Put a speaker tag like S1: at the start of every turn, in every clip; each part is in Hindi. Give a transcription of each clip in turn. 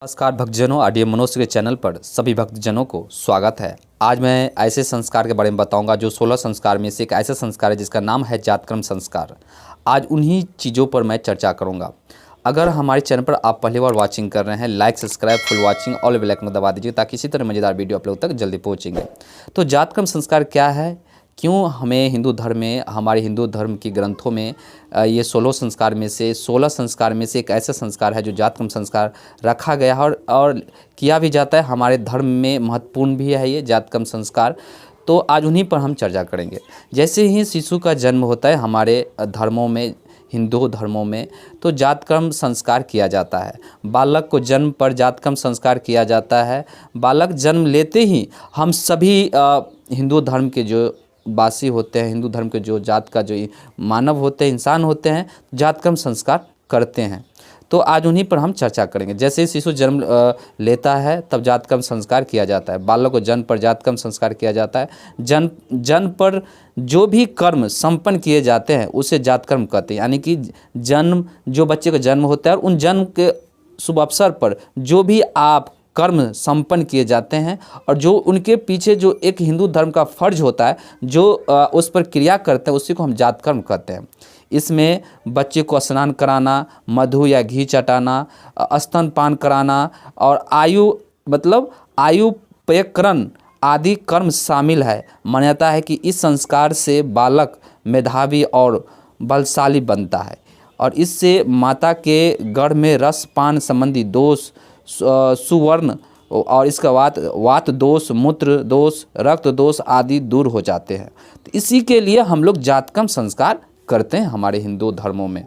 S1: नमस्कार भक्तजनों, आरडीएम मनोज के चैनल पर सभी भक्तजनों को स्वागत है। आज मैं ऐसे संस्कार के बारे में बताऊंगा जो 16 संस्कार में से एक ऐसा संस्कार है जिसका नाम है जातकर्म संस्कार। आज उन्हीं चीज़ों पर मैं चर्चा करूंगा। अगर हमारे चैनल पर आप पहली बार वाचिंग कर रहे हैं, like, subscribe, full watching, all bell icon दबा दीजिए ताकि इसी तरह मज़ेदार वीडियो आप लोग तक जल्दी पहुँचेंगे। तो जातकर्म संस्कार क्या है, क्यों हमें हिंदू धर्म में, हमारे हिंदू धर्म की ग्रंथों में ये 16 संस्कार में से एक ऐसा संस्कार है जो जातकर्म संस्कार रखा गया है और किया भी जाता है। हमारे धर्म में महत्वपूर्ण भी है ये जातकर्म संस्कार। तो आज उन्हीं पर हम चर्चा करेंगे। जैसे ही शिशु का जन्म होता है हमारे धर्मों में, हिंदू धर्मों में, तो जातकर्म संस्कार किया जाता है। बालक को जन्म पर जातकर्म संस्कार किया जाता है। बालक जन्म लेते ही हम सभी हिंदू धर्म के जो वासी होते हैं, हिंदू धर्म के जो जात का जो मानव होते हैं, इंसान होते हैं, जातकर्म संस्कार करते हैं। तो आज उन्हीं पर हम चर्चा करेंगे। जैसे ही शिशु जन्म लेता है तब जातकर्म संस्कार किया जाता है। बालक को जन्म पर जातकर्म संस्कार किया जाता है। जन्म पर जो भी कर्म संपन्न किए जाते हैं उसे जातकर्म कहते हैं। यानी कि जन्म, जो बच्चे का जन्म होता है, उन जन्म के शुभ अवसर पर जो भी आप कर्म संपन्न किए जाते हैं और जो उनके पीछे जो एक हिंदू धर्म का फर्ज होता है, जो उस पर क्रिया करते हैं, उसी को हम जातकर्म कहते हैं। इसमें बच्चे को स्नान कराना, मधु या घी चटाना, स्तनपान कराना और आयु पयकरण आदि कर्म शामिल है। मान्यता है कि इस संस्कार से बालक मेधावी और बलशाली बनता है और इससे माता के गर्भ में रसपान संबंधी दोष, सुवर्ण और इसका वात दोष, मूत्र दोष, रक्त दोष आदि दूर हो जाते हैं। तो इसी के लिए हम लोग जातकर्म संस्कार करते हैं हमारे हिंदू धर्मों में।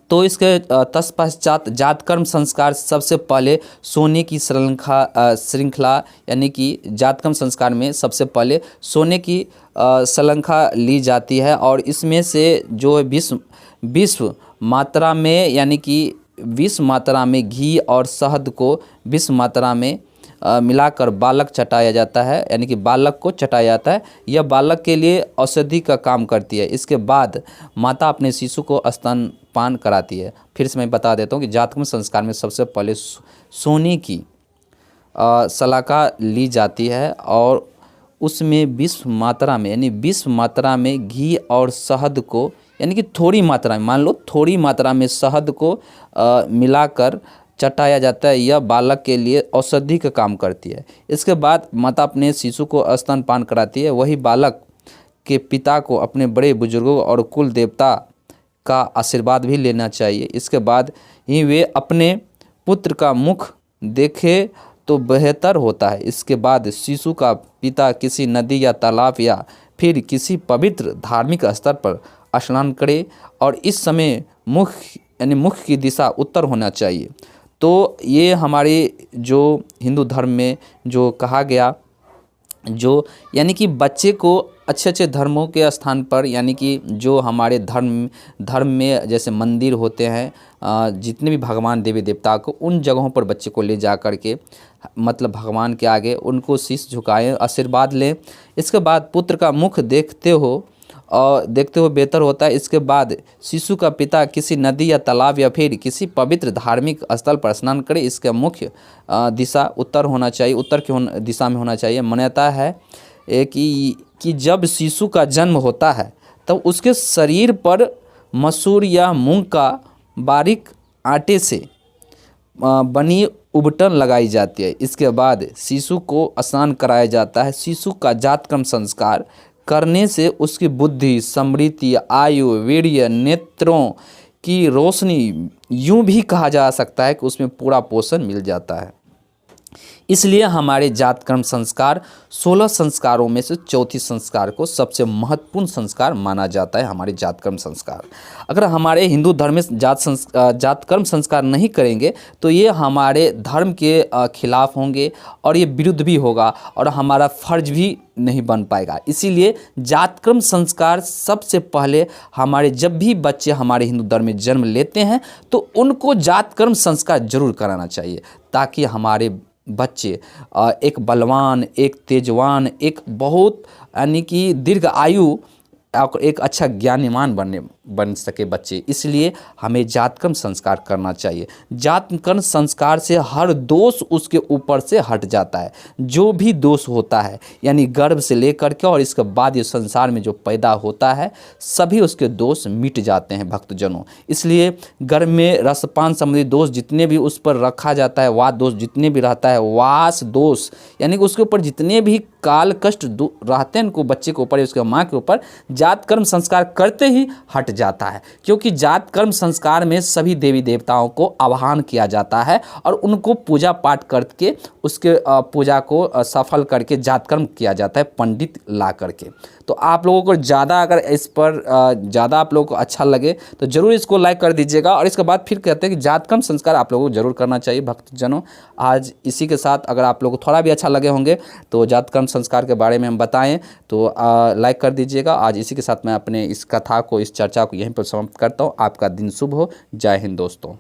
S1: तो इसके तत्पश्चात जातकर्म संस्कार सबसे पहले सोने की श्रृंखला यानी कि जातकर्म संस्कार में सबसे पहले सोने की श्रृंखला ली जाती है और इसमें से जो विश्व मात्रा में, यानी कि 20 मात्रा में घी और शहद को 20 मात्रा में मिलाकर बालक चटाया जाता है, यानी कि बालक को चटाया जाता है। यह बालक के लिए औषधि का काम करती है। इसके बाद माता अपने शिशु को स्तनपान कराती है। फिर से मैं बता देता हूँ कि जातकर्म संस्कार में सबसे पहले सोने की शलाका ली जाती है और उसमें 20 मात्रा में, यानी 20 मात्रा में घी और शहद को, यानी कि थोड़ी मात्रा में, मान लो थोड़ी मात्रा में शहद को मिलाकर चटाया जाता है। यह बालक के लिए औषधि का काम करती है। इसके बाद माता अपने शिशु को स्तनपान कराती है। वही बालक के पिता को अपने बड़े बुजुर्गों और कुल देवता का आशीर्वाद भी लेना चाहिए। इसके बाद ही वे अपने पुत्र का मुख देखे तो बेहतर होता है। इसके बाद शिशु का पिता किसी नदी या तालाब या फिर किसी पवित्र धार्मिक स्थल पर स्नान करे और इस समय मुख की दिशा उत्तर होना चाहिए। तो ये हमारे जो हिंदू धर्म में जो कहा गया, जो यानी कि बच्चे को अच्छे अच्छे धर्मों के स्थान पर, यानी कि जो हमारे धर्म में जैसे मंदिर होते हैं, जितने भी भगवान देवी देवता को, उन जगहों पर बच्चे को ले जा कर के, मतलब भगवान के आगे उनको शीश झुकाएं, आशीर्वाद लें। इसके बाद पुत्र का मुख देखते हो बेहतर होता है। इसके बाद शिशु का पिता किसी नदी या तालाब या फिर किसी पवित्र धार्मिक स्थल पर स्नान करे। इसका मुख्य दिशा उत्तर होना चाहिए, उत्तर की दिशा में होना चाहिए। मान्यता है कि जब शिशु का जन्म होता है तब उसके शरीर पर मसूर या मूंग का बारीक आटे से बनी उबटन लगाई जाती है। इसके बाद शिशु को स्नान कराया जाता है। शिशु का जातकर्म संस्कार करने से उसकी बुद्धि, समृद्धि, आयु, वीर्य, नेत्रों की रोशनी, यूं भी कहा जा सकता है कि उसमें पूरा पोषण मिल जाता है। इसलिए हमारे जातकर्म संस्कार 16 संस्कारों में से चौथी संस्कार को सबसे महत्वपूर्ण संस्कार माना जाता है, हमारे जातकर्म संस्कार। अगर हमारे हिंदू धर्म में जातकर्म संस्कार नहीं करेंगे तो ये हमारे धर्म के खिलाफ होंगे और ये विरुद्ध भी होगा और हमारा फर्ज भी नहीं बन पाएगा। इसीलिए जातकर्म संस्कार सबसे पहले हमारे, जब भी बच्चे हमारे हिंदू धर्म में जन्म लेते हैं तो उनको जातकर्म संस्कार जरूर कराना चाहिए ताकि हमारे बच्चे एक बलवान, एक तेजवान, एक बहुत यानी कि दीर्घ आयु एक अच्छा ज्ञानीमान बन सके बच्चे, इसलिए हमें जातकर्म संस्कार करना चाहिए। जातकर्म संस्कार से हर दोष उसके ऊपर से हट जाता है। जो भी दोष होता है यानी गर्भ से लेकर के और इसके बाद ये संसार में जो पैदा होता है, सभी उसके दोष मिट जाते हैं भक्तजनों। इसलिए गर्भ में रसपान संबंधी दोष जितने भी उस पर रखा जाता है, वात दोष जितने भी रहता है, वास दोष यानी कि उसके ऊपर जितने भी काल कष्ट रहते हैं उनको बच्चे के ऊपर, उसके माँ के ऊपर, जात कर्म संस्कार करते ही हट जाता है। क्योंकि जात कर्म संस्कार में सभी देवी देवताओं को आवाहन किया जाता है और उनको पूजा पाठ करके उसके पूजा को सफल करके जात कर्म किया जाता है पंडित ला करके। तो आप लोगों को ज़्यादा अगर इस पर ज़्यादा आप लोगों को अच्छा लगे तो ज़रूर इसको लाइक कर दीजिएगा। और इसके बाद फिर कहते हैं कि जात कर्म संस्कार आप लोगों को जरूर करना चाहिए भक्तजनों। आज इसी के साथ अगर आप लोगों को थोड़ा भी अच्छा लगे होंगे तो जात कर्म संस्कार के बारे में हम बताएं तो लाइक कर दीजिएगा। आज इसी के साथ मैं अपने इस कथा को, इस चर्चा को यहीं पर समाप्त करता हूँ। आपका दिन शुभ हो। जय हिंद दोस्तों।